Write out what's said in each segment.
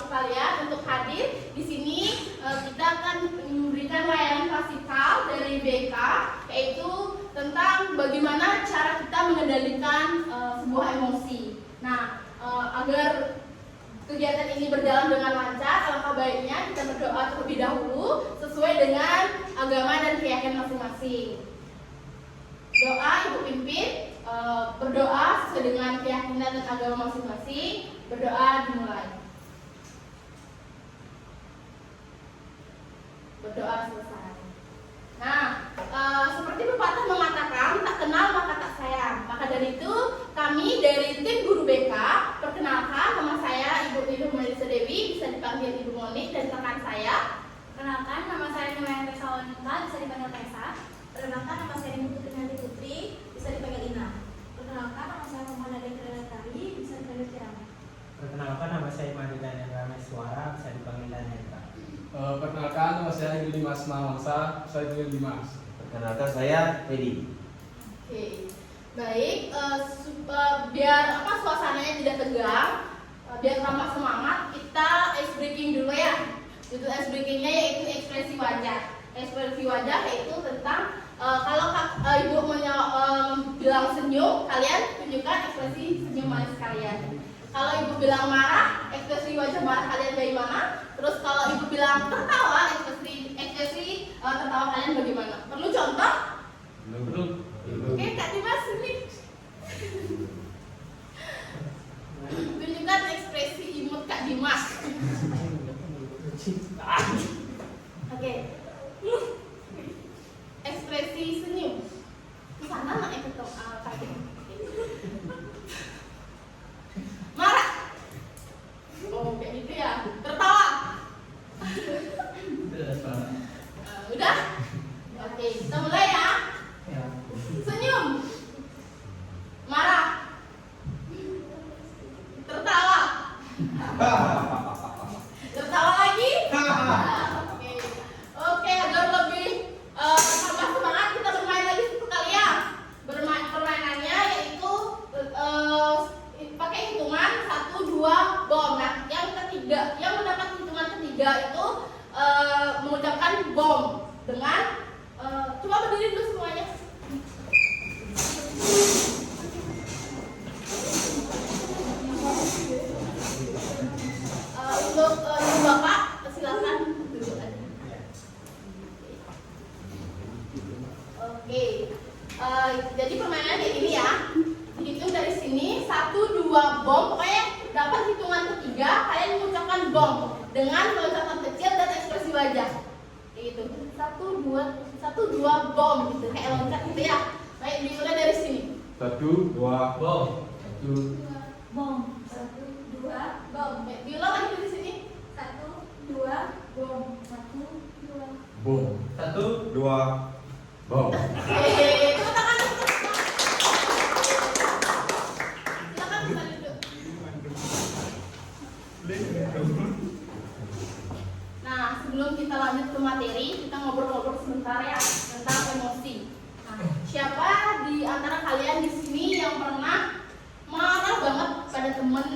sekalian untuk hadir di sini. Kita akan memberikan layanan klasikal dari BK, yaitu tentang bagaimana cara kita mengendalikan sebuah emosi. Nah, agar kegiatan ini berjalan dengan lancar, alangkah baiknya kita berdoa terlebih dahulu sesuai dengan agama dan keyakinan masing-masing. Doa Ibu pimpin, berdoa sesuai dengan keyakinan dan agama masing-masing. Berdoa dimulai. Berdoa selesai. Nah, seperti pepatah mengatakan, tak kenal maka tak sayang. Maka dari itu, kami dari tim guru BK, perkenalkan nama saya Ibu Melisa Dewi, bisa dipanggil Ibu Monik, dan rekan saya. Perkenalkan, nama saya Numayan Tessa Wanita, bisa dipanggil Tessa. Perkenalkan, nama saya Putri Putri, bisa dipanggil Ina. Perkenalkan, nama saya Muhammad Ade Kredatari, bisa dipanggil Kirana. Perkenalkan, nama saya Madinah Rameswara, bisa dipanggil Danendra. Perkenalkan, nama saya Dimas Mawangsa, saya dipanggil Dimas. Perkenalkan, saya Edi. Oke, baik. Biar suasananya tidak tegang, biar tambah semangat, kita ice breaking dulu ya. Judul ice breakingnya yaitu ekspresi wajah. Ekspresi wajah yaitu tentang kalau Ibu bilang senyum, kalian tunjukkan ekspresi senyum manis kalian. Kalau Ibu bilang marah, ekspresi wajah marah kalian bagaimana? Terus kalau Ibu bilang tertawa, ekspresi tertawa kalian bagaimana? Perlu contoh? Belum. Oke, Kak Dimas ini. Tunjukkan ekspresi imut Kak Dimas. Oke. Ekspresi senyum. Sana nak ikut Kak Dimas. Marah. Oh, kayak gitu ya. Tertawa. Udah? Oke, kita mulai ya. Senyum. Marah. Tertawa. Tertawa lagi. Oke. Oke, agar lebih tambah semangat kita bermain lagi satu kali ya. Permainannya yaitu pakai hitungan 1, 2, bom. Nah, yang mendapat hitungan ketiga itu mengucapkan bom dengan coba berdiri dulu semuanya. Untuk Bapak silakan duduk aja. Oke. Jadi permainan kayak gini ya. Dihitung dari sini 1, 2 bom. Pokoknya dapat hitungan ketiga kalian mengucapkan bom dengan loncatan kecil dan ekspresi wajah. Gitu. 1, 2 bom gitu kayak loncat gitu ya. Baik, dimulai dari sini. 1, 2, bom. 1, Bom. 1, 2, Bom. Diulang lagi dari sini. 1, 2, bom. 1, 2. bom. 1, 2, bom. Tepuk tangan. Silakan bisa duduk. Nah, sebelum kita lanjut ke materi, kita ngobrol-ngobrol sebentar ya tentang emosi. Nah, siapa di antara kalian di sini yang pernah marah banget pada temen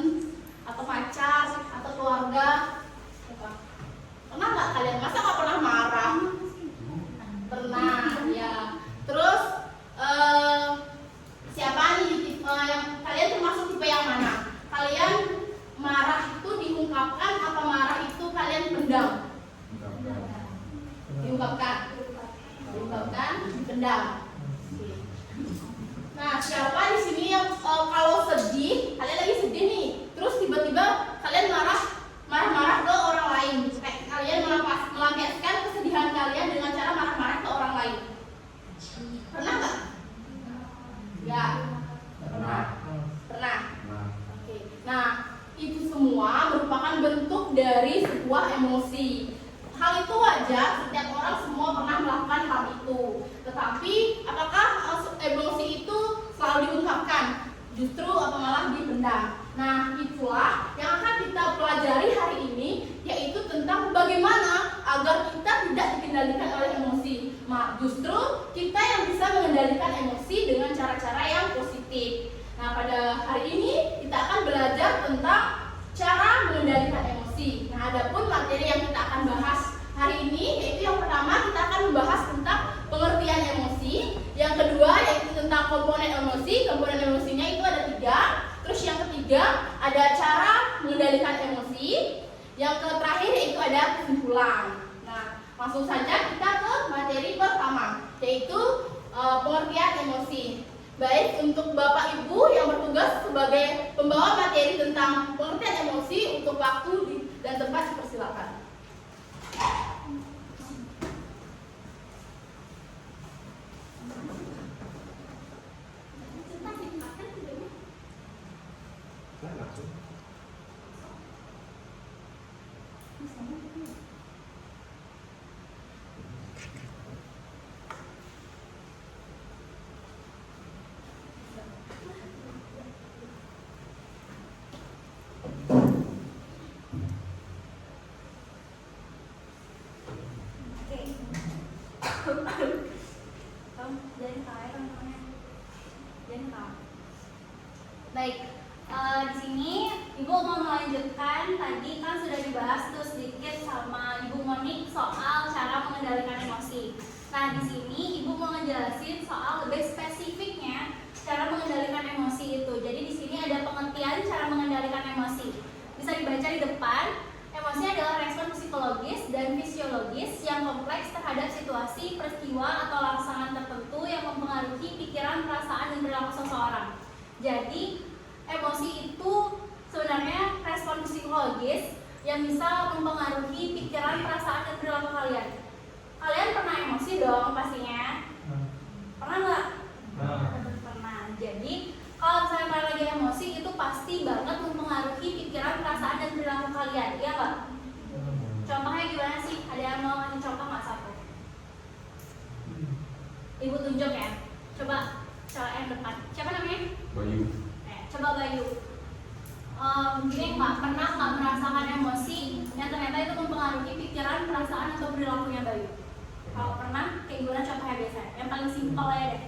atau pacar atau keluarga? Pernah nggak kalian? Masa nggak pernah marah? Pernah ya. Terus siapa nih yang kalian termasuk tipe yang mana? Kalian marah itu diungkapkan atau marah itu kalian pendam? Diungkapkan, dipendam. Nah, siapa di sini yang kalau sedih, kalian lagi sedih nih, terus tiba-tiba kalian marah-marah ke orang lain, kayak kalian melampiaskan kesedihan kalian dengan cara marah-marah ke orang lain. Pernah nggak? Ya. Pernah. Oke. Nah, itu semua merupakan bentuk dari sebuah emosi. Hal itu wajar, setiap orang semua pernah melakukan hal itu. Tetapi, apakah emosi itu selalu diungkapkan? Justru atau malah dipendam. Nah, itulah yang akan kita pelajari hari ini, yaitu tentang bagaimana agar kita tidak dikendalikan oleh emosi. Justru kita yang bisa mengendalikan emosi dengan cara-cara yang positif. Nah, pada hari ini kita akan belajar tentang cara mengendalikan emosi. Yang terakhir yaitu ada kesimpulan. Nah, langsung saja kita ke materi pertama, yaitu pengertian emosi. Baik, untuk Bapak Ibu yang bertugas sebagai pembawa materi tentang pengertian emosi, untuk waktu dan tempat dipersilakan. Baik, di sini Ibu mau melanjutkan, tadi kan sudah dibahas tuh sedikit sama Ibu Monik soal cara mengendalikan emosi. Nah, di sini Ibu mau ngejelasin soal lebih spesifiknya cara mengendalikan emosi itu. Jadi di sini ada pengertian cara mengendalikan emosi. Bisa dibaca di depan. Emosi adalah respon psikologis dan fisiologis yang kompleks terhadap situasi, peristiwa, atau rangsangan tertentu yang mempengaruhi pikiran, perasaan, dan perilaku seseorang. Jadi, emosi itu sebenarnya respon psikologis yang bisa mempengaruhi pikiran, perasaan, dan perilaku kalian. Kalian pernah emosi dong pastinya? Pernah nggak? Pernah. Jadi, kalau misalnya kalian lagi emosi, itu pasti banget mempengaruhi pikiran, perasaan, dan perilaku kalian, iya nggak? Contohnya gimana sih? Ada yang mau ngasih contoh nggak satu? Ibu tunjuk ya. Coba yang depan. Siapa namanya? Bayu. Coba Bayu. Gini Pak, pernah nggak merasakan emosi yang ternyata itu mempengaruhi pikiran, perasaan, atau perilakunya Bayu? Kalau pernah, kayak gimana contohnya biasanya? Yang paling simpel aja deh.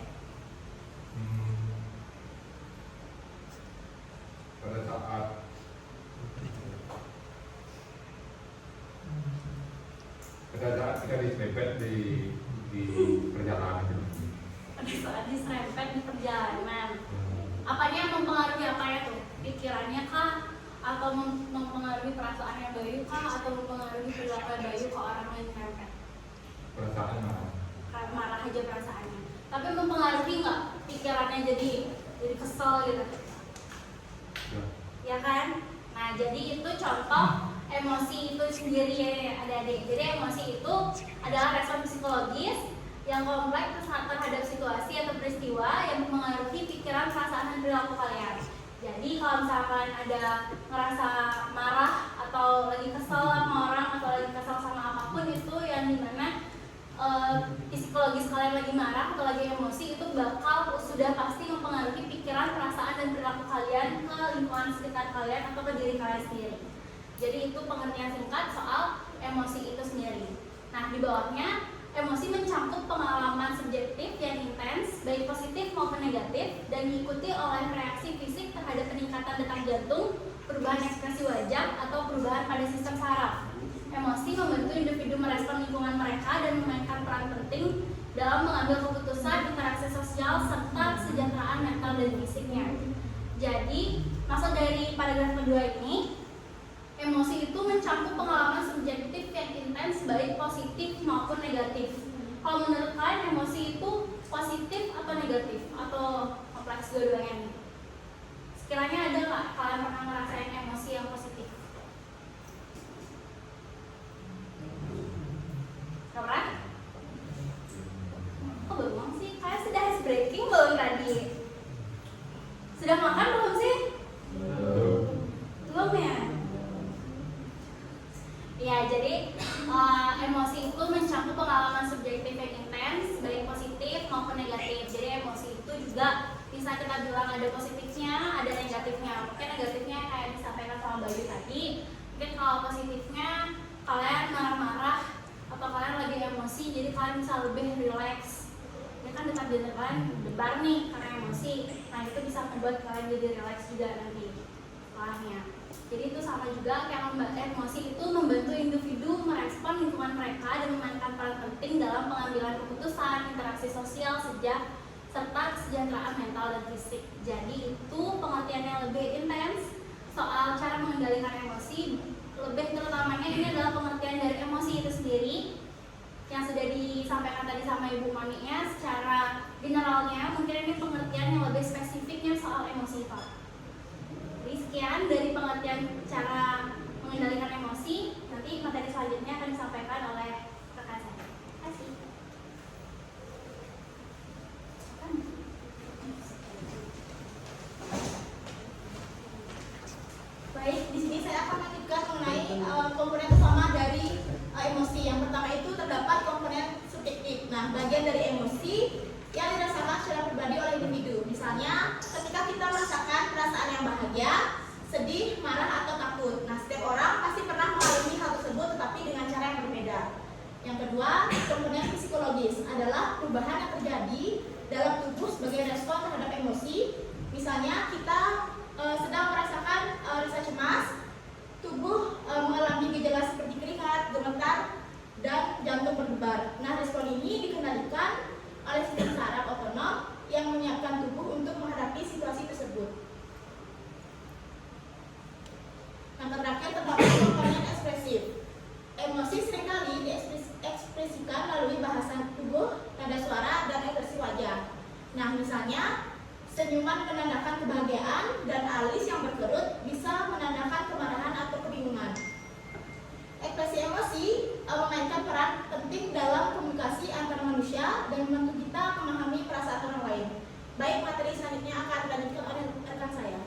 Pada saat kita diserempet di perjalanan itu. Pada saat diserempet di perjalanan, apanya yang mempengaruhi apanya tuh? Pikirannya kah? Atau mempengaruhi perasaannya Bayu kah? Atau mempengaruhi perilaku Bayu ke orang yang diserempet? Perasaan marah. Marah aja perasaannya. Tapi mempengaruhi nggak pikirannya jadi kesel gitu? Ya kan? Nah, jadi itu contoh emosi itu sendiri ya adik-adik. Jadi emosi itu adalah respon psikologis yang kompleks terhadap situasi atau peristiwa yang mempengaruhi pikiran, perasaan, dan perilaku kalian. Jadi kalau misalkan ada ngerasa marah atau lagi kesel sama orang atau lagi kesel sama apapun, itu yang dimana psikologis kalian lagi marah atau lagi emosi, itu bakal sudah pasti mempengaruhi pikiran, perasaan, dan perilaku kalian ke lingkungan sekitar kalian atau ke diri kalian sendiri. Jadi itu pengertian singkat soal emosi itu sendiri. Nah, di bawahnya, emosi mencakup pengalaman subjektif yang intens, baik positif maupun negatif, dan diikuti oleh reaksi fisik terhadap peningkatan detak jantung, perubahan ekspresi wajah, atau perubahan pada sistem saraf. Emosi membantu individu merespon lingkungan mereka dan memainkan peran penting dalam mengambil keputusan, interaksi sosial, serta kesejahteraan mental dan fisiknya. Jadi, maksud dari paragraf kedua ini, emosi itu mencakup pengalaman subjektif yang intens, baik positif maupun negatif. Kalau menurut kalian, emosi itu positif atau negatif? Atau kompleks dua-duanya nih? Sekiranya ada nggak kalian pernah ngerasain emosi yang positif? Gak pernah? Kok belum sih? Kalian sudah ice breaking belum tadi? Sudah makan belum sih? Belum ya? Ya, jadi emosi itu mencakup pengalaman subjektif yang intens, baik positif maupun negatif. Jadi emosi itu juga bisa kita bilang ada positifnya, ada negatifnya. Mungkin negatifnya kayak disampaikan sama Bayu tadi. Mungkin kalau positifnya kalian marah-marah atau kalian lagi emosi, jadi kalian bisa lebih relax. Ini kan detak jantung kalian debar nih karena emosi. Nah, itu bisa membuat kalian jadi relax juga nanti setelahnya. Jadi itu sama juga kayak emosi itu membantu individu merespon lingkungan mereka dan memainkan peran penting dalam pengambilan keputusan, interaksi sosial, serta kesejahteraan mental dan fisik. Jadi itu pengertiannya lebih intens soal cara mengendalikan emosi, lebih terutama mnemonic-nya, secara generalnya mungkin ini pengertian yang lebih spesifiknya soal emosi Pak. Jadi sekian dari pengertian cara mengendalikan emosi. Nanti materi selanjutnya akan disampaikan oleh rekan saya. Terima kasih. Baik, di sini saya akan melanjutkan mengenai komponen utama dari emosi. Yang pertama itu terdapat komponen subjektif. Nah, bagian dari emosi yang dirasakan secara pribadi oleh individu. Misalnya, ketika kita merasakan perasaan yang bahagia, sedih, marah, atau takut. Nah, setiap orang pasti pernah mengalami hal tersebut, tetapi dengan cara yang berbeda. Yang kedua, komponen psikologis adalah perubahan yang terjadi dalam tubuh sebagai respon terhadap emosi. Misalnya, kita sedang merasakan rasa cemas, tubuh mengalami gejala seperti keringat, gemetar, dan jantung berdebar. Nah, respon ini dikendalikan oleh sistem saraf otonom yang menyiapkan tubuh untuk menghadapi situasi tersebut. Yang terakhir terdapat komponen ekspresif. Emosi seringkali diekspresikan melalui bahasa tubuh, nada suara, dan ekspresi wajah. Nah, misalnya senyuman menandakan kebahagiaan dan alis yang berkerut bisa menandakan kemarahan atau kebingungan. Ekspresi emosi memainkan peran penting dalam komunikasi antar manusia dan membantu kita memahami perasaan orang lain. Baik, materi selanjutnya akan dilanjutkan oleh rekan saya.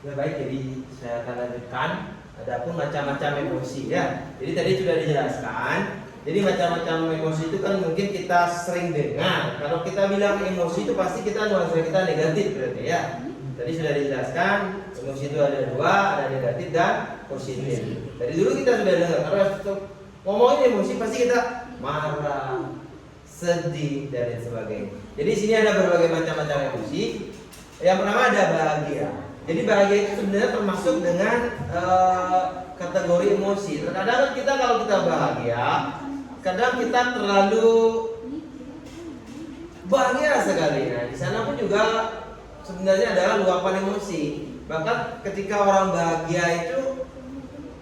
Ya baik, jadi saya akan lanjutkan. Adapun macam-macam emosi ya. Jadi tadi sudah dijelaskan. Jadi macam-macam emosi itu kan mungkin kita sering dengar. Kalau kita bilang emosi itu pasti kita nuansa kita negatif berarti ya. Tadi sudah dijelaskan emosi itu ada dua, ada negatif dan positif. Dari dulu kita sudah dengar. Kalau ngomongin emosi pasti kita marah, sedih dan lain sebagainya. Jadi di sini ada berbagai macam-macam emosi. Yang pertama ada bahagia. Jadi bahagia itu sebenarnya termasuk dengan kategori emosi. Terkadang kita kalau kita bahagia, kadang kita terlalu bahagia sekali. Nah, di sana pun juga sebenarnya adalah luapan emosi. Bahkan ketika orang bahagia itu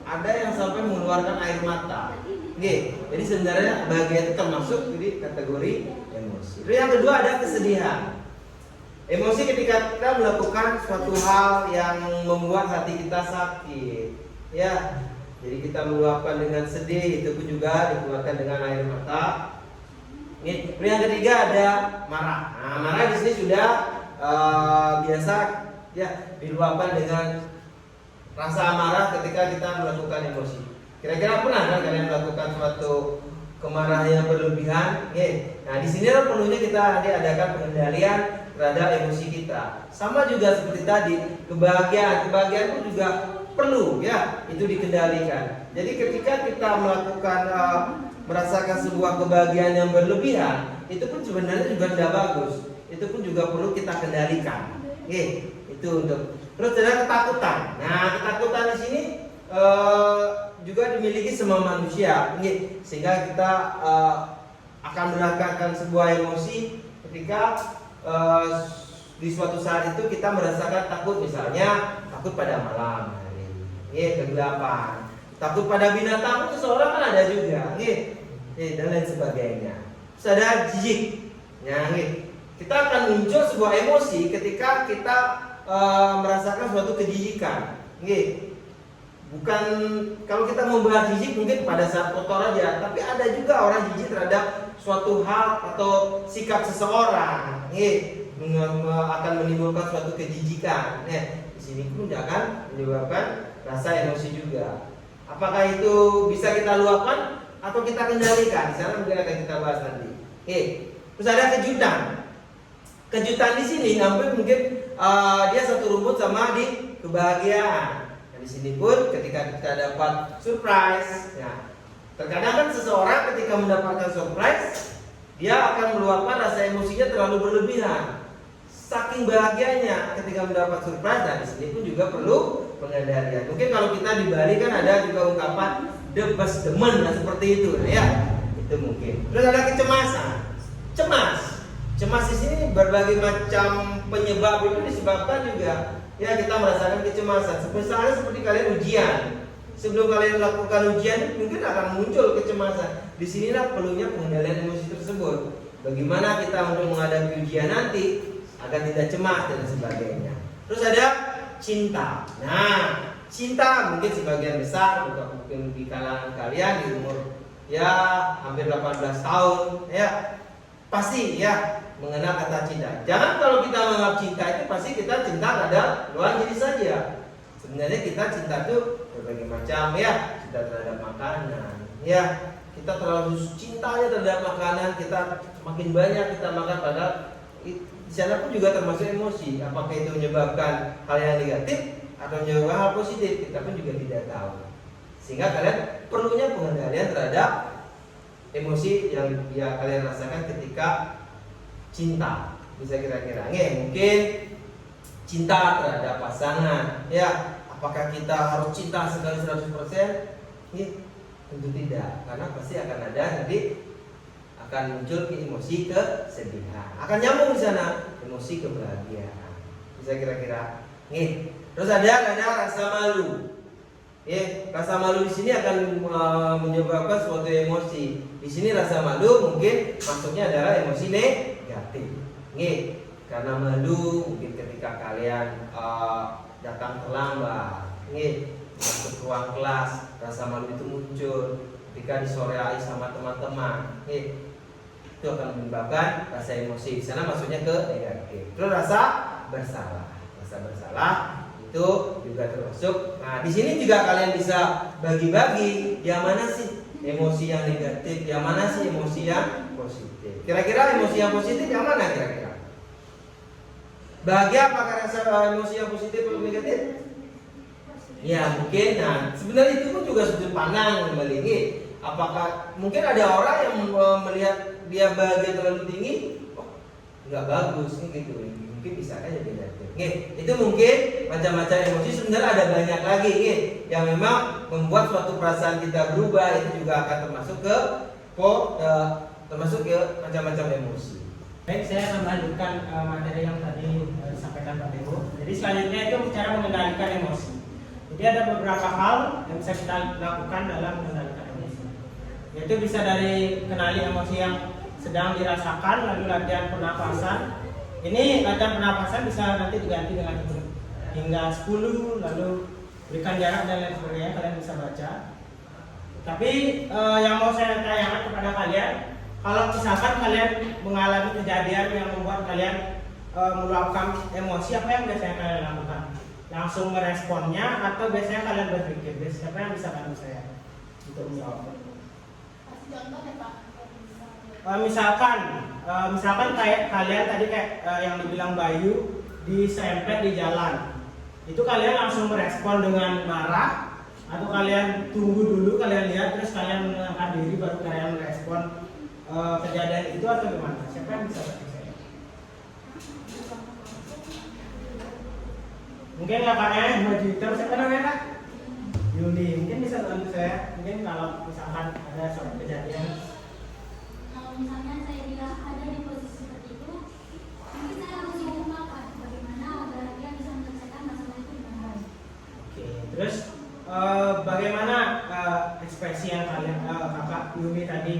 ada yang sampai mengeluarkan air mata. Oke, jadi sebenarnya bahagia itu termasuk di kategori emosi. Terus yang kedua ada kesedihan. Emosi ketika kita melakukan suatu hal yang membuat hati kita sakit, ya. Jadi kita meluapkan dengan sedih, itu pun juga dikeluarkan dengan air mata. Ini. Yang ketiga ada marah. Nah, marah di sini sudah biasa, ya, diluapkan dengan rasa marah ketika kita melakukan emosi. Kira-kira pernah kan kalian melakukan suatu kemarahan yang berlebihan? Nah, di sini perlunya kita adakan pengendalian terhadap emosi kita. Sama juga seperti tadi, kebahagiaan pun juga perlu ya, itu dikendalikan. Jadi ketika kita melakukan merasakan sebuah kebahagiaan yang berlebihan, itu pun sebenarnya juga tidak bagus. Itu pun juga perlu kita kendalikan. Itu untuk. Terus ada ketakutan. Nah, ketakutan di sini juga dimiliki semua manusia, sehingga kita akan merasakan sebuah emosi ketika di suatu saat itu kita merasakan takut, misalnya takut pada malam hari, kegelapan, takut pada binatang itu seorang kan ada juga, dan lain sebagainya. Terus ada jijik, kita akan muncul sebuah emosi ketika kita merasakan suatu kejijikan, bukan kalau kita membahas jijik mungkin pada saat kotor aja, tapi ada juga orang jijik terhadap suatu hal atau sikap seseorang, akan menimbulkan suatu kejijikan. Di sini pun akan menyebabkan rasa emosi juga. Apakah itu bisa kita luapkan atau kita kendalikan? Di sana mungkin akan kita bahas nanti. Terus ada kejutan. Kejutan di sini hampir mungkin dia satu rumput sama di kebahagiaan. Di sini pun ketika kita dapat surprise, ya, terkadang kan seseorang ketika mendapatkan surprise, dia akan meluapkan rasa emosinya terlalu berlebihan. Saking bahagianya ketika mendapat surprise, dan di sini pun juga perlu pengendalian. Mungkin kalau kita di Bali kan ada juga ungkapan debes demen, nah seperti itu, ya. Itu mungkin. Terus ada kecemasan. Cemas di sini berbagai macam penyebab itu disebabkan juga ya kita merasakan kecemasan. Misalnya seperti kalian ujian. Sebelum kalian melakukan ujian mungkin akan muncul kecemasan. Disinilah perlunya pengendalian emosi tersebut. Bagaimana kita untuk menghadapi ujian nanti agar tidak cemas dan sebagainya. Terus ada cinta. Nah, cinta mungkin sebagian besar mungkin di kalangan kalian di umur ya hampir 18 tahun ya pasti ya mengenal kata cinta. Jangan kalau kita menganggap cinta itu pasti kita cinta pada luar diri saja. Sebenarnya kita cinta itu berbagai macam ya, cinta terhadap makanan ya, kita terlalu cintanya terhadap makanan, kita semakin banyak kita makan, padahal di sana pun juga termasuk emosi. Apakah itu menyebabkan hal yang negatif atau menyebabkan hal positif, kita pun juga tidak tahu. Sehingga kalian perlunya pengendalian terhadap emosi yang ya kalian rasakan ketika cinta. Bisa kira-kira mungkin cinta terhadap pasangan ya, apakah kita harus cinta sekali 100%? Tentu tidak, karena pasti akan ada nanti akan muncul ke emosi kesedihan, akan nyambung di sana emosi kebahagiaan. Bisa kira-kira terus ada rasa malu. Rasa malu di sini akan menyebabkan suatu emosi. Di sini rasa malu mungkin maksudnya adalah emosi negatif. Karena malu mungkin ketika kalian datang terlambat, masuk ruang kelas, rasa malu itu muncul. Ketika di sore hari sama teman-teman, itu akan menyebabkan rasa emosi. Di sana maksudnya ke negatif. Terus rasa bersalah itu juga termasuk. Nah, di sini juga kalian bisa bagi-bagi yang mana sih emosi yang negatif, yang mana sih emosi yang positif. Kira-kira emosi yang positif yang mana kira-kira? Bahagia apakah rasa emosi yang positif atau negatif? Ya mungkin. Nah, sebenarnya itu pun juga sudut pandang kembali. Apakah mungkin ada orang yang melihat dia bahagia terlalu tinggi, nggak bagus gitu. Mungkin bisa aja negatif. Itu mungkin macam-macam emosi. Sebenarnya ada banyak lagi yang memang membuat suatu perasaan kita berubah. Itu juga akan termasuk ke macam-macam emosi. Baik, saya akan melanjutkan materi yang tadi disampaikan Pak Dewo. Jadi selanjutnya itu cara mengendalikan emosi. Jadi ada beberapa hal yang bisa kita lakukan dalam mengendalikan emosi. Yaitu bisa dari kenali emosi yang sedang dirasakan, lalu latihan pernapasan. Ini latihan pernapasan bisa nanti diganti dengan hingga 10, lalu berikan jarak dan lain sebagainya, kalian bisa baca. Tapi yang mau saya tanyakan kepada kalian, kalau misalkan kalian mengalami kejadian yang membuat kalian meluapkan emosi, apa yang biasanya kalian lakukan? Langsung meresponnya atau biasanya kalian berpikir? Siapa yang bisa bantu saya untuk menjawab? Kasih contoh ya Pak. Misalkan kayak kalian tadi kayak yang dibilang Bayu diserempet di jalan, itu kalian langsung merespon dengan marah atau kalian tunggu dulu, kalian lihat terus kalian mengangkat diri baru kalian merespon kejadian itu atau gimana? Siapa yang bisa bantu saya? Mungkin kakaknya yang baju hitam, siapa namanya Kak? Yuli, mungkin bisa bantu saya. Mungkin kalau misalkan ada suatu kejadian. Kalau misalnya saya tidak ada di posisi seperti itu, mungkin saya harus mengungkapkan bagaimana agar dia bisa menyelesaikan masalah itu dengan baik. Oke, terus bagaimana ekspresi yang kalian kakak Yuli tadi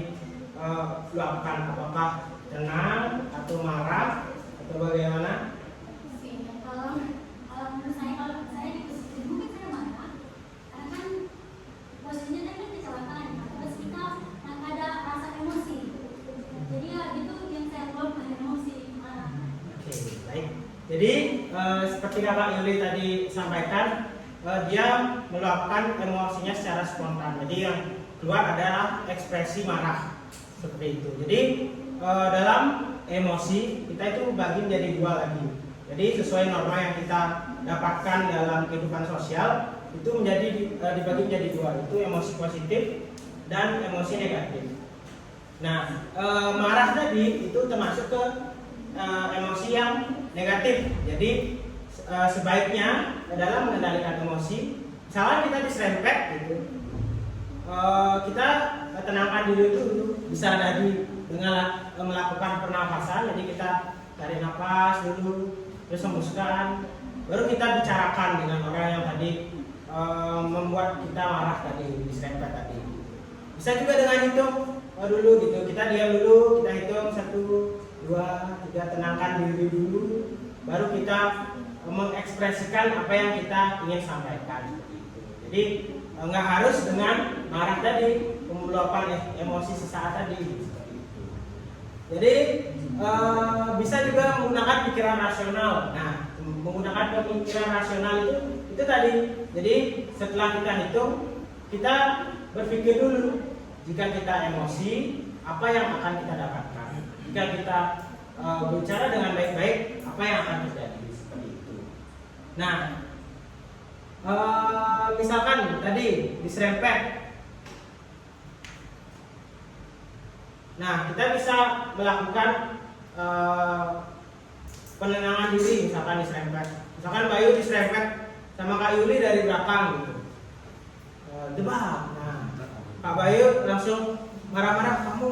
luapkan? Apakah tenang atau marah atau bagaimana? Kalau menurut saya, kalau saya di posisi mungkin saya marah, karena kan posisinya tadi kan kecelakaan, terus kita ada rasa emosi. Jadi ya itu yang saya luapkan, emosi marah. Oke, baik. Jadi seperti kakak Yuli tadi sampaikan, dia meluapkan emosinya secara spontan. Jadi yang keluar adalah ekspresi marah seperti itu. Jadi dalam emosi kita itu bagi menjadi dua lagi. Jadi sesuai norma yang kita dapatkan dalam kehidupan sosial itu dibagi menjadi dua, itu emosi positif dan emosi negatif. Nah, marah tadi itu termasuk ke emosi yang negatif. Jadi sebaiknya dalam mengendalikan emosi, misalnya kita diserempet gitu, kita tenangkan diri itu dulu. Bisa dari dengan melakukan pernafasan. Jadi kita tarik nafas dulu, terus hembuskan, baru kita bicarakan dengan orang yang tadi membuat kita marah tadi, diserempet tadi. Bisa juga dengan hitung dulu gitu. Kita diam dulu, kita hitung 1, 2, 3, tenangkan diri dulu, baru kita mengekspresikan apa yang kita ingin sampaikan. Jadi nggak harus dengan marah tadi, meluapkan emosi sesaat tadi. Seperti itu. Jadi bisa juga menggunakan pikiran rasional. Nah, menggunakan pemikiran rasional itu tadi. Jadi setelah kita hitung, kita berpikir dulu. Jika kita emosi, apa yang akan kita dapatkan? Jika kita bicara dengan baik-baik, apa yang akan terjadi? Seperti itu. Nah, misalkan tadi diserempet. Nah, kita bisa melakukan penenangan diri, misalkan diserempet. Misalkan Bayu diserempet sama Kak Yuli dari belakang gitu. Debak. Nah, Kak Bayu langsung marah-marah, kamu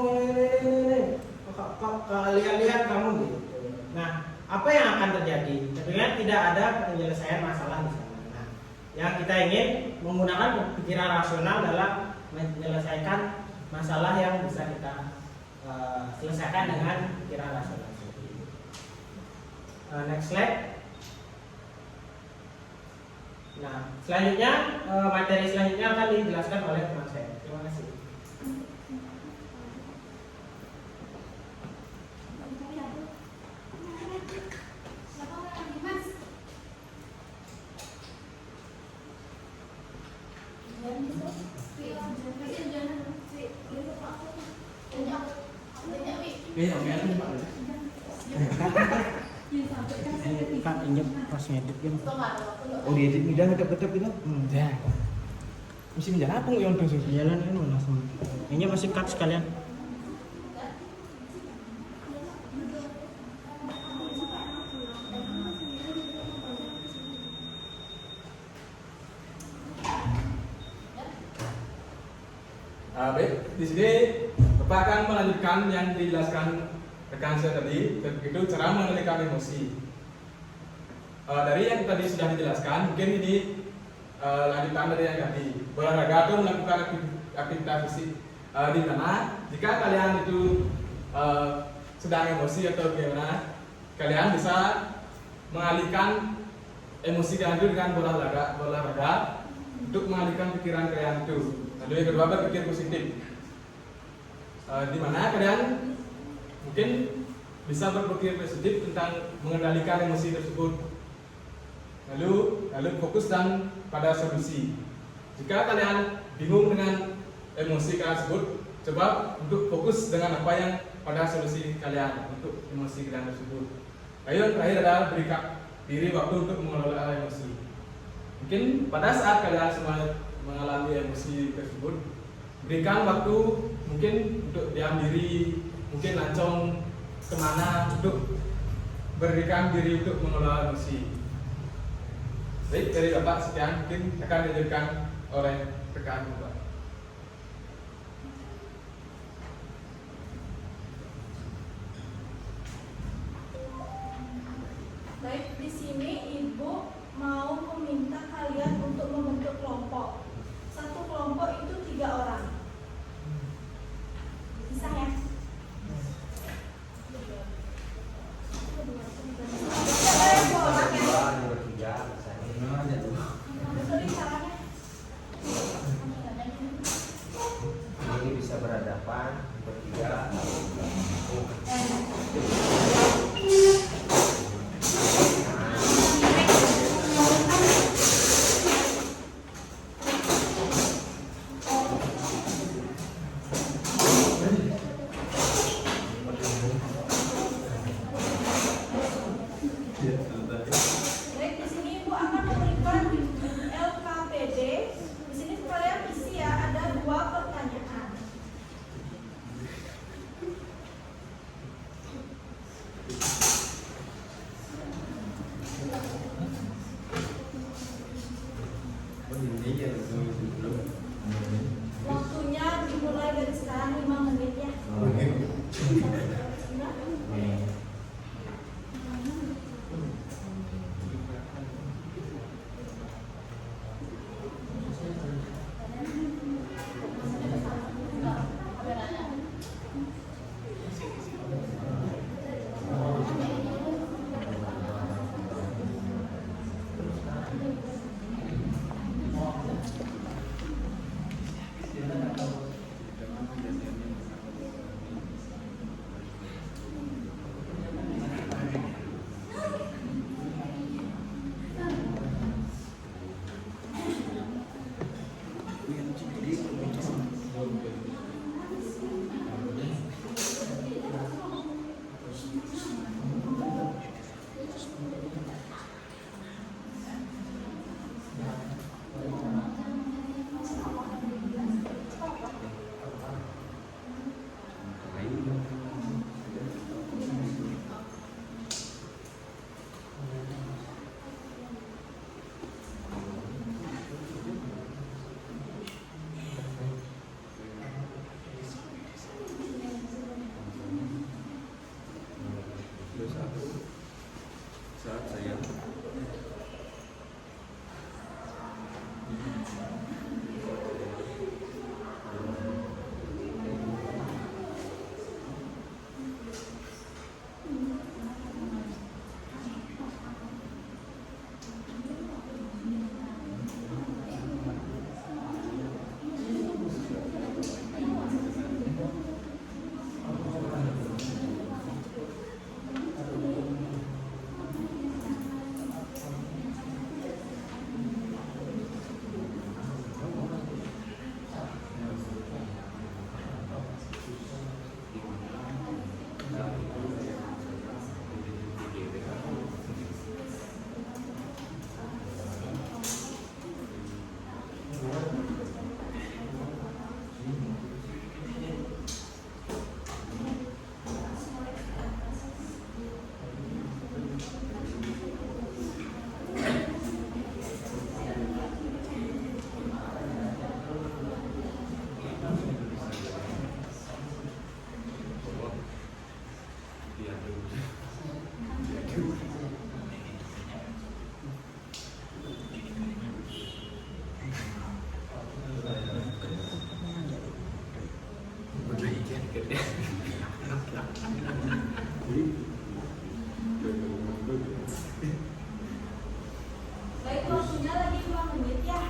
ini. Lihat-lihat kamu gitu. Nah, apa yang akan terjadi? Tentunya tidak ada penyelesaian masalah di sana. Nah, yang kita ingin menggunakan pikiran rasional dalam menyelesaikan masalah yang bisa kita selesaikan dengan pikiran rasional. Next slide. Nah, selanjutnya materi selanjutnya akan dijelaskan oleh teman saya. Terima kasih. Kak, ini pas ngedit kan. Oh, diedit udah ngedep-ngedep gitu. Ya. Mesti menjalan apa yang langsung? Jalan kan langsung. Ini masih cut sekalian. Baik, di sini Bapak akan melanjutkan yang dijelaskan rekan saya tadi, yaitu cara mengendalikan emosi. Dari yang tadi sudah dijelaskan, mungkin ini lanjutan dari yang tadi. Berolahraga atau melakukan aktivitas fisik, di mana jika kalian itu sedang emosi atau bagaimana, kalian bisa mengalihkan emosi kalian itu dengan berolahraga untuk mengalihkan pikiran kalian itu. Lalu yang kedua, berpikir positif, di mana kalian mungkin bisa berpikir positif tentang mengendalikan emosi tersebut. Lalu fokus dan pada solusi. Jika kalian bingung dengan emosi kalian tersebut, coba untuk fokus dengan apa yang pada solusi kalian untuk emosi kalian tersebut. Lalu yang terakhir adalah berikan diri waktu untuk mengelola emosi. Mungkin pada saat kalian semua mengalami emosi tersebut, berikan waktu mungkin untuk diam diri, mungkin lancong kemana untuk berikan diri untuk mengelola emosi. Baik, dari Bapak sekian, mungkin akan dilanjutkan oleh rekan Bapak. Baik, di sini Ibu mau meminta kalian untuk membentuk kelompok. Satu kelompok itu 3 orang. Bisa ya? Ini bisa berhadapan bertiga. Baik, di sini Ibu akan memberikan LKPD. Di sini kalian isi ya, ada 2 pertanyaan. Waktunya dimulai dari sekarang 5 menit ya. Saat saya Baik, waktunya lagi 5 menit ya.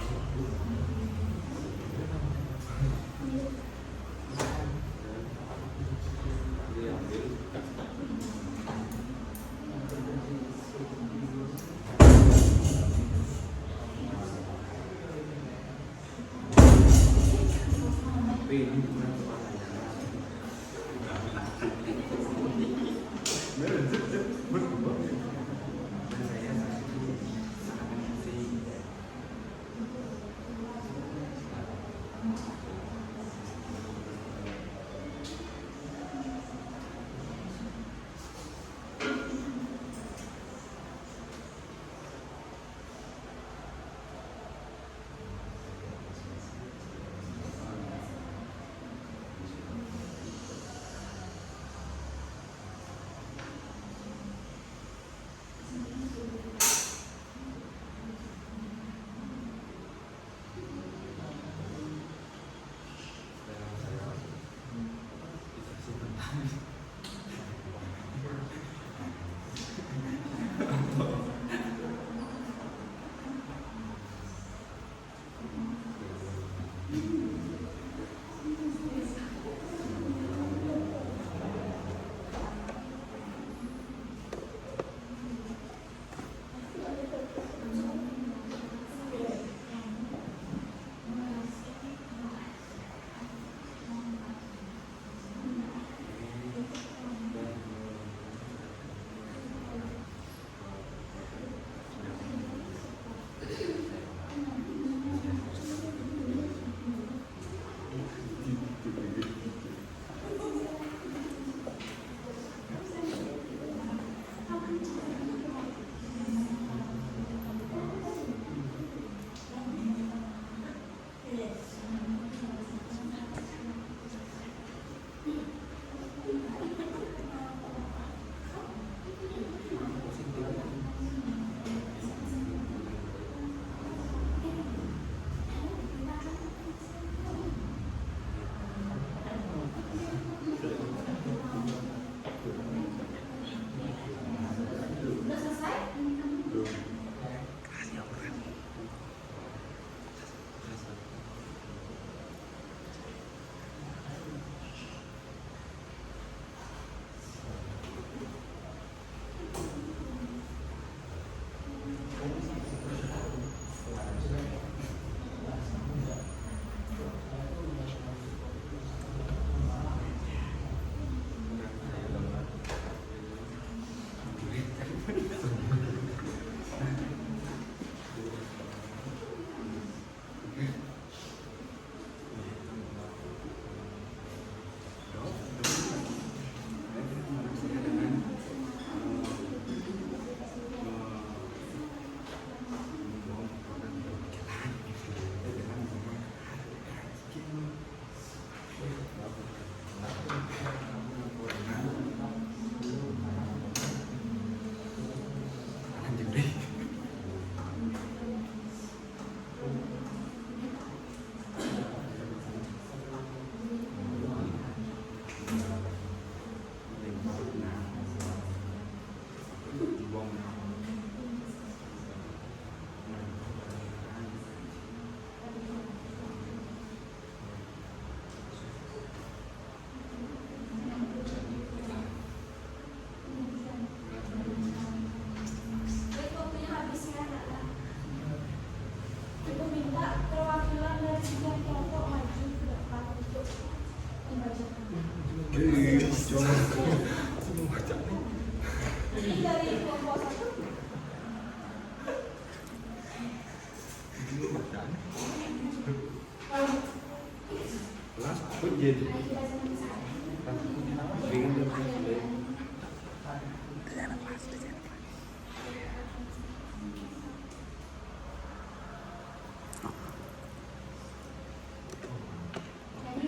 Jadi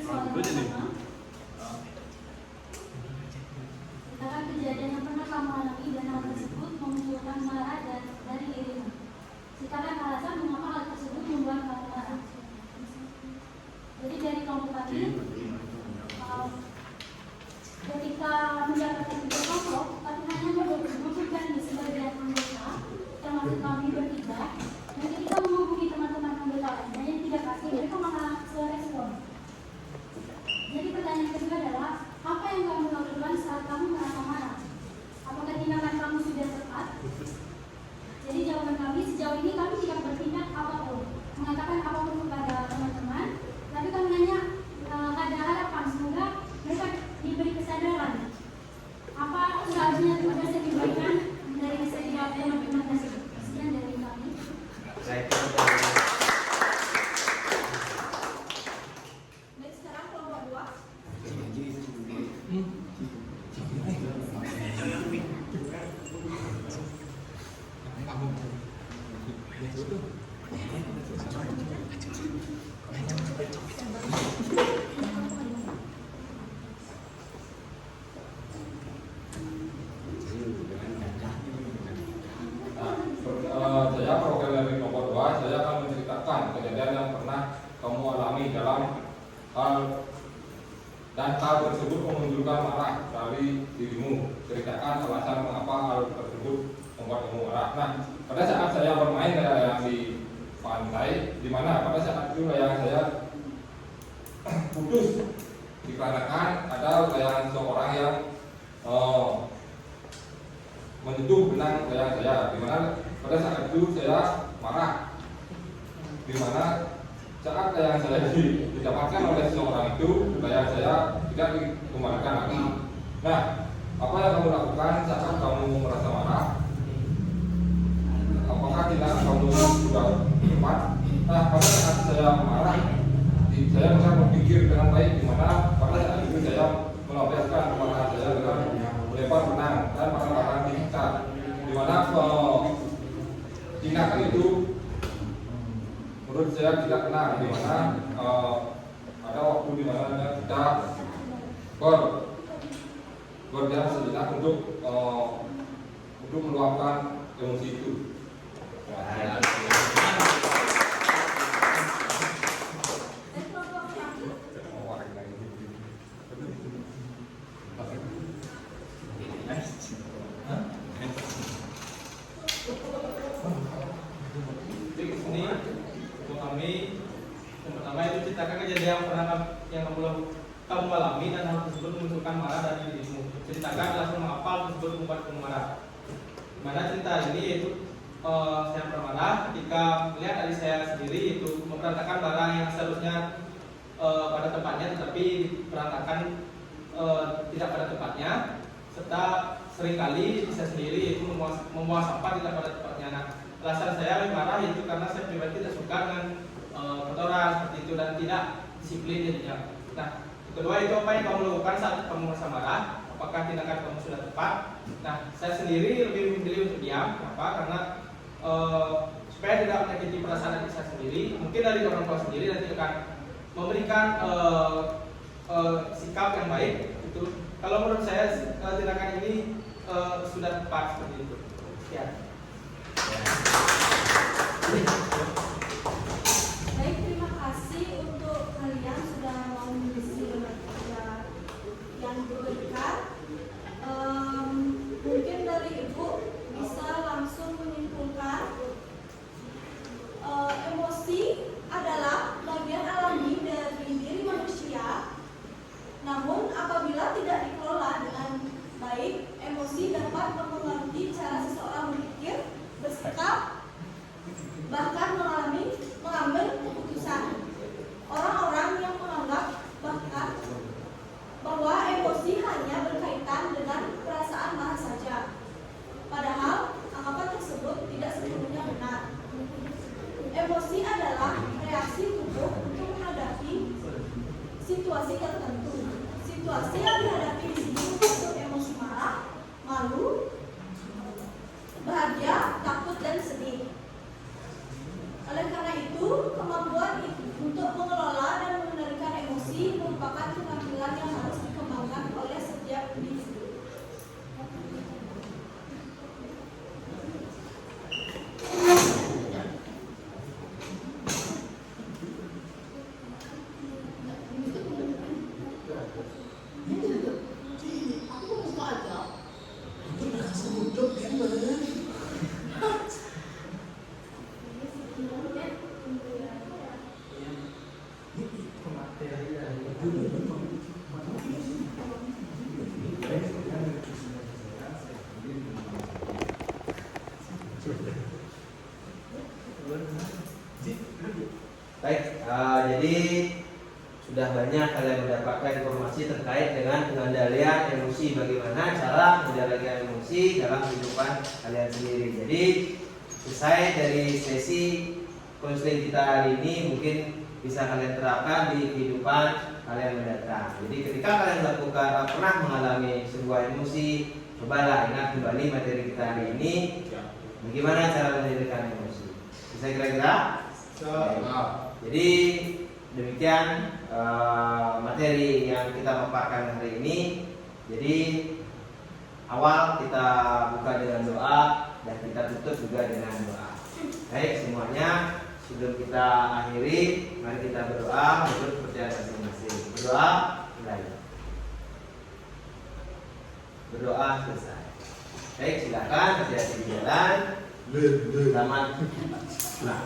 soal yang pertama, tentang kejadian yang pernah kamu alami dan hal tersebut memunculkan marah dari dirimu. Citakan alasan mengapa hal tersebut membuat kamu marah. Jadi dari kelompok tadi, ketika mendapatkan tiga kelompok, tapi hanya membutuhkan di sebagian anggota, termasuk kami bertiga, dan ketika menghubungi teman-teman anggota lainnya yang tidak pasti, mereka malah serespon. Jadi pertanyaan kedua adalah, apa yang kamu lakukan saat kamu merasa marah? Apakah tindakan kamu sudah tepat? Jadi jawaban kami, sejauh ini kami tidak bertindak apapun, mengatakan apapun kepada teman-teman, tapi kami hanya ada harapan semoga mereka diberi kesadaran apa seharusnya ada kebaikan dari setiap teman-teman tersebut. Sekian dari kami. Baik, sekarang kelompok 2. Saya perwakilan dari kelompok 2, saya akan menceritakan kejadian yang pernah kamu alami dalam hal tersebut memunculkan marah dari dirimu. Ceritakan alasan mengapa hal tersebut membuat kamu marah. Nah, pada saat saya bermain yang di pantai, di mana pada saat itu layangan saya putus dikarenakan ada layangan seorang yang menyentuh benang layangan saya, di mana pada saat itu saya marah, di mana saat layangan saya didapatkan oleh seorang itu, layangan saya tidak dikembalikan lagi. Nah, apa yang kamu lakukan saat kamu merasa marah? Apakah tidak kamu sudah tepat? Nah, pada saat saya marah, saya bisa berpikir dengan baik, di mana pada saat itu saya melampiaskan kemarahan saya dengan melempar benang dan barang-barang di sekitar, di mana tindakan itu menurut saya tidak benar, di mana ada waktu di mana kita berdiam sejenak untuk meluapkan emosi itu. Ini untuk kami yang pertama itu ceritakan kejadian yang pernah kamu alami dan hal tersebut memunculkan marah dari dirimu. Ceritakan alasan mengapa hal tersebut membuat kamu marah. Mana cerita ini yaitu saya pernah marah ketika melihat adik saya sendiri itu memberantakan barang yang seharusnya pada tempatnya tetapi berantakan tidak pada tempatnya, serta seringkali saya sendiri itu membuang sampah tidak pada tempatnya. Nah, alasan saya marah itu karena saya pribadi tidak suka dengan kotoran seperti itu dan tidak disiplin jadinya. Nah, kedua itu apa yang kamu lakukan saat kamu merasa marah? Apakah tindakan kamu sudah tepat? Nah, saya sendiri lebih memilih untuk diam. Kenapa? Karena supaya tidak menyakiti perasaan diri saya sendiri, mungkin dari orang tua sendiri nanti akan memberikan sikap yang baik. Itu kalau menurut saya tindakan ini sudah tepat seperti itu. Ya. Baik, terima kasih untuk kalian sudah mau mengisi yang diberikan. Mungkin dari Ibu bisa langsung menyimpulkan emosi adalah bagian alami dari diri manusia. Namun apabila tidak dikelola dengan baik, emosi dapat mempengaruhi cara seseorang berpikir, bersikap, bahkan situasi tertentu. Situasi yang dihadapi di sini yaitu emosi marah, malu, bahagia, takut, dan sedih. Oleh karena itu, kemampuan untuk mengelola dan mengendalikan emosi merupakan keterampilan yang harus dikembangkan oleh setiap individu. Aku buka aja. Baik, jadi sudah banyak kalian mendapatkan informasi terkait dengan pengendalian emosi, bagaimana cara mengendalikan emosi dalam kehidupan kalian sendiri. Jadi selesai dari sesi konseling kita hari ini, mungkin bisa kalian terapkan di kehidupan kalian mendatang. Jadi ketika kalian pernah mengalami sebuah emosi, cobalah ingat kembali materi kita hari ini, bagaimana cara mengendalikan emosi. Bisa kira-kira? Jadi demikian materi yang kita paparkan hari ini. Jadi awal kita buka dengan doa dan kita tutup juga dengan doa. Baik semuanya, sebelum kita akhiri, mari kita berdoa menurut kepercayaan masing-masing. Berdoa mulai. Berdoa selesai. Baik, silakan hati-hati di jalan. Selamat. Nah.